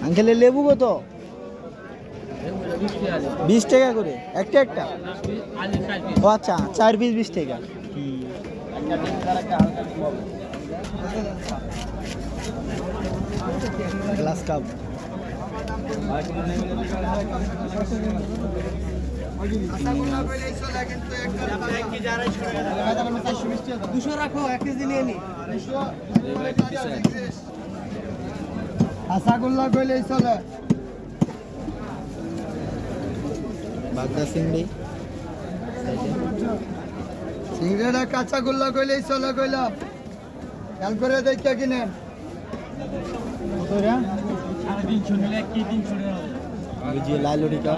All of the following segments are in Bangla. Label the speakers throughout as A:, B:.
A: আঙ্কেলের লেবু কত? 20 টাকা করে একটা একটা। ও আচ্ছা, 4 পিস 20 টাকা। Glass cup. দুশো রাখো, 1 কেজি নিয়ে নি।
B: কাঁচাগোল্লা কইলেই চলে।
A: বাগদা চিংড়ি,
B: চিংড়িটা কাঁচাগোল্লা কইলেই চলে কইলাম। খেয়াল করে দেখে কিনেন।
A: ওই যে লাইলরিকা,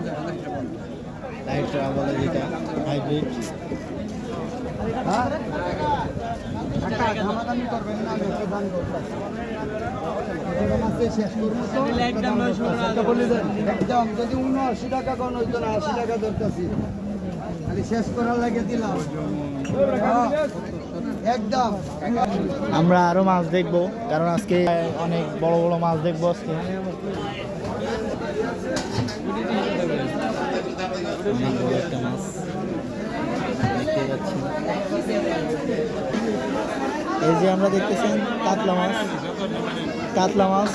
A: লাইটরা বলে যেটা হাইব্রিড।
B: দামাদামি করবেন না, আমি একটু দাম করতেছি। শেষ করবো তো বলে দেন একদম। যদি 79 টাকা কোন হইতো না, 80 টাকা ধরতেছি। খালি শেষ করার লাগে দিলাম একদম।
A: আমরা আরো মাছ দেখবো, কারণ আজকে অনেক বড় বড় মাছ দেখবো আজকে। অনেক বড় একটা মাছ দেখতে পাচ্ছি। এই যে আমরা দেখতেছেন কাতলা মাছ, কাতলা মাছ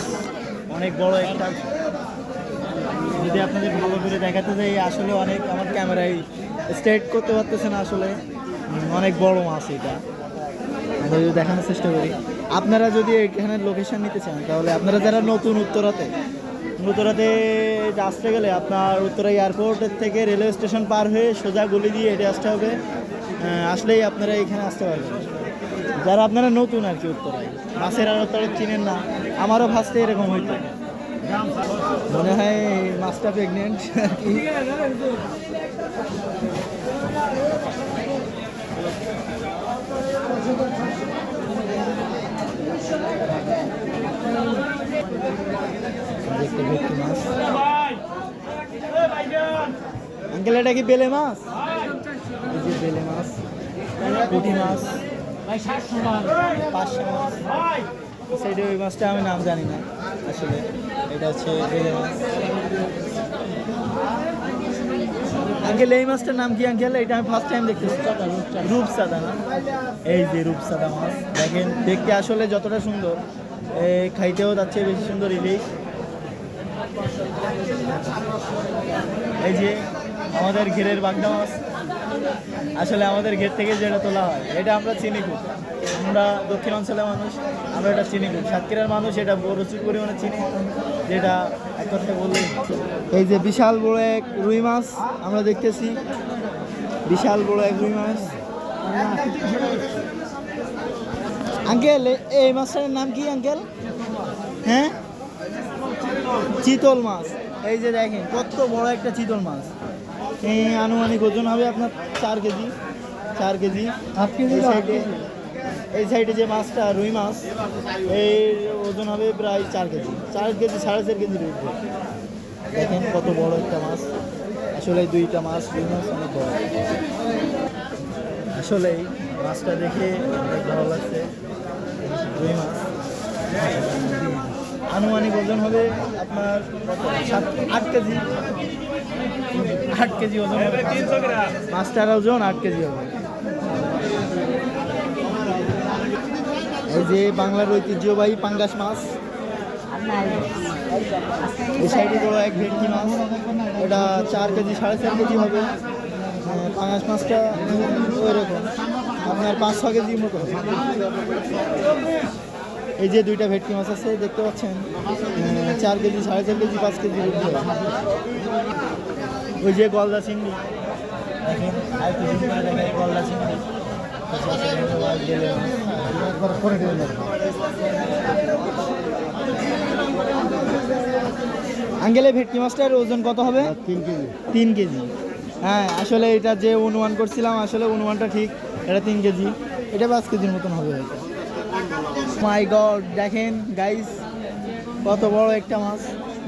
A: অনেক বড় একটা। যদি আপনাদের ভালো করে দেখাতে যাই, আসলে অনেক আমার ক্যামেরায় স্ট্রেট করতে পারতেছে না, আসলে অনেক বড় মাছ এটা। আমরা যদি দেখানোর চেষ্টা করি, আপনারা যদি এখানে লোকেশন নিতে চান, তাহলে আপনারা যারা নতুন উত্তরাতে আসতে গেলে আপনার উত্তরা এয়ারপোর্টের থেকে রেলওয়ে স্টেশন পার হয়ে সোজা গলি দিয়ে হেঁটে আসতে হবে। আসলেই আপনারা এখানে আসতে পারবেন, যারা আপনারা নতুন আর কি উত্তরায়। মাছের আর উত্তরা চিনেন না, আমারও ফার্স্টে এরকম হইতো। মনে হয় মাছটা প্রেগনেন্ট আর কি। আঙ্কেল এটা কি বেলে মাছ? এই যে বেলে মাছ, পুঁটি মাছ, 500 মাছ। সাইডে ওই মাছটা আমি নাম জানি না আসলে। এটা হচ্ছে বেলে মাছ। আঙ্কেল এই মাছটার নাম কি আঙ্কেল? এটা আমি ফার্স্ট টাইম দেখতেছি। রূপসাদা না? এই যে রূপসাদা মাছ দেখেন, দেখতে আসলে যতটা সুন্দর, খাইতেও যাচ্ছে বেশি সুন্দর ইলিশ। এই যে আমাদের ঘেরের বাগদা মাছ, আসলে আমাদের ঘের থেকে যেটা তোলা হয় এটা আমরা চিনি খুব। আমরা দক্ষিণ অঞ্চলের মানুষ, আমরা এটা চিনি খুব। সাতক্ষীরার মানুষ এটা প্রচুর পরিমাণে চিনি, যেটা এক কথায় বললে। এই যে বিশাল বড় এক রুই মাছ আমরা দেখতেছি, বিশাল বড় এক রুই মাছ। আঙ্কেল এই মাছটার নাম কি আঙ্কেল? হ্যাঁ, চিতল মাছ। এই যে দেখেন কত বড় একটা চিতল মাছ। এই আনুমানিক ওজন হবে আপনার 4 কেজি, 4 কেজি। এই সাইডে যে মাছটা রুই মাছ, এর ওজন হবে প্রায় 4 কেজি, 4 কেজি 4.5 কেজি রুই। দেখেন কত বড় একটা মাছ। আসলে দুইটা মাছ, রুই মাছ অনেক বড়। আসলে মাছটা দেখে অনেক ভালো লাগছে। রুই মাছ আনুমানিক ওজন হবে আপনার 8 কেজি, 8 কেজি ওজন হবে। মাছটার ওজন 8 কেজি হবে। এই যে বাংলার ঐতিহ্যবাহী পাঙ্গাস মাছ। এই সাইডে বড় এক ভেটকি মাছ, এটা 4 কেজি 4.5 কেজি হবে। পাঙ্গাস মাছটা ওই রকম আপনার 5-6 কেজির মতো হবে। এই যে দুইটা ভেটকি মাছ আছে দেখতে পাচ্ছেন, 4 কেজি 4.5 কেজি 5 কেজি। ওই যে গলদা চিংড়ি দেখেন, আর কিছু দেখেন গলদা চিংড়ি। আঙ্কেলে ভেটকি মাছটার ওজন কত হবে?
B: 3 কেজি।
A: 3 কেজি। হ্যাঁ, আসলে এটা যে অনুমান করছিলাম, আসলে অনুমানটা ঠিক। এটা 3 কেজি, এটা 5 কেজির মতন হবে হয়তো। মাই গড, দেখেন গাইস কত বড় একটা মাছ।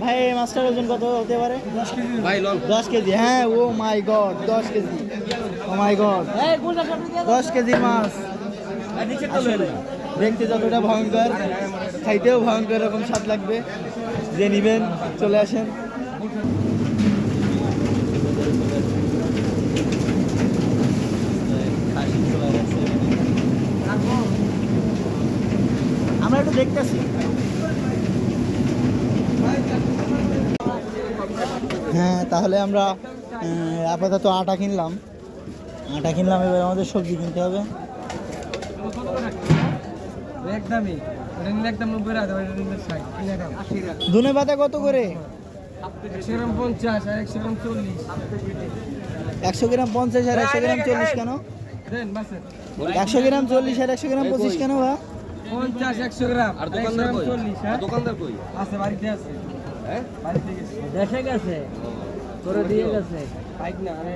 A: ভাই এই মাছটার ওজন কত হতে পারে? 10 কেজি। ভাই 10 কেজি। হ্যাঁ, ও মাই গড, 10 কেজি। ও মাই গড, 10 কেজির মাছ। আসলে দেখতে যতটা ভয়ঙ্কর খাইতেও ভয়ঙ্কর এরকম স্বাদ লাগবে। যে নিবেন চলে আসেন। আমরা একটু দেখতেছি। হ্যাঁ, তাহলে আমরা আপাতত আটা কিনলাম। এবার আমাদের সবজি কিনতে হবে।
C: একদমই ওটা নিলে একদম 90 টাকা ওটা নিলে 60 কিনে দাম 80 টাকা
A: ধনে পাতা কত করে?
C: 100 গ্রাম 50 আর 100 গ্রাম 40
A: 100 গ্রাম 50 আর 100 গ্রাম 40 কেন?
C: দেন বাসে
A: 100 গ্রাম 40 আর 100 গ্রাম 25 কেন বা?
C: 50 100 গ্রাম
D: আর দোকানদার কই?
C: 40 হ্যাঁ
D: দোকানদার কই?
C: আছে বাড়িতে আছে
D: হ্যাঁ?
C: বাড়িতে গেছে
E: দেশে গেছে করে দিয়ে গেছে।
C: বাইক না আরে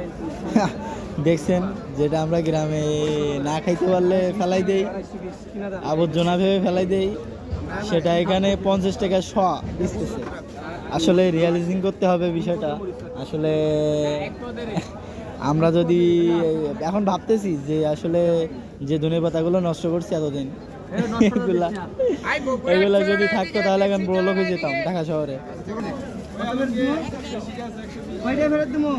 A: দেখছেন, যেটা আমরা গ্রামে না খাইতে পারলে ফেলাই দেই,
C: 220 কিনা দাম
A: আবর্জনা ভেবে ফেলাই দেই, সেটা এখানে 50 টাকা শ দিতেছে। আসলে রিয়ালাইজিং করতে হবে বিষয়টা। আসলে আমরা যদি এখন ভাবতেছি যে আসলে যে ধনেপাতাগুলো নষ্ট করছি এতদিন, এগুলা যদি থাকতো তাহলে এখন বড় লোকে যেতাম ঢাকা শহরে।
C: কয়টা ফেরত দিমু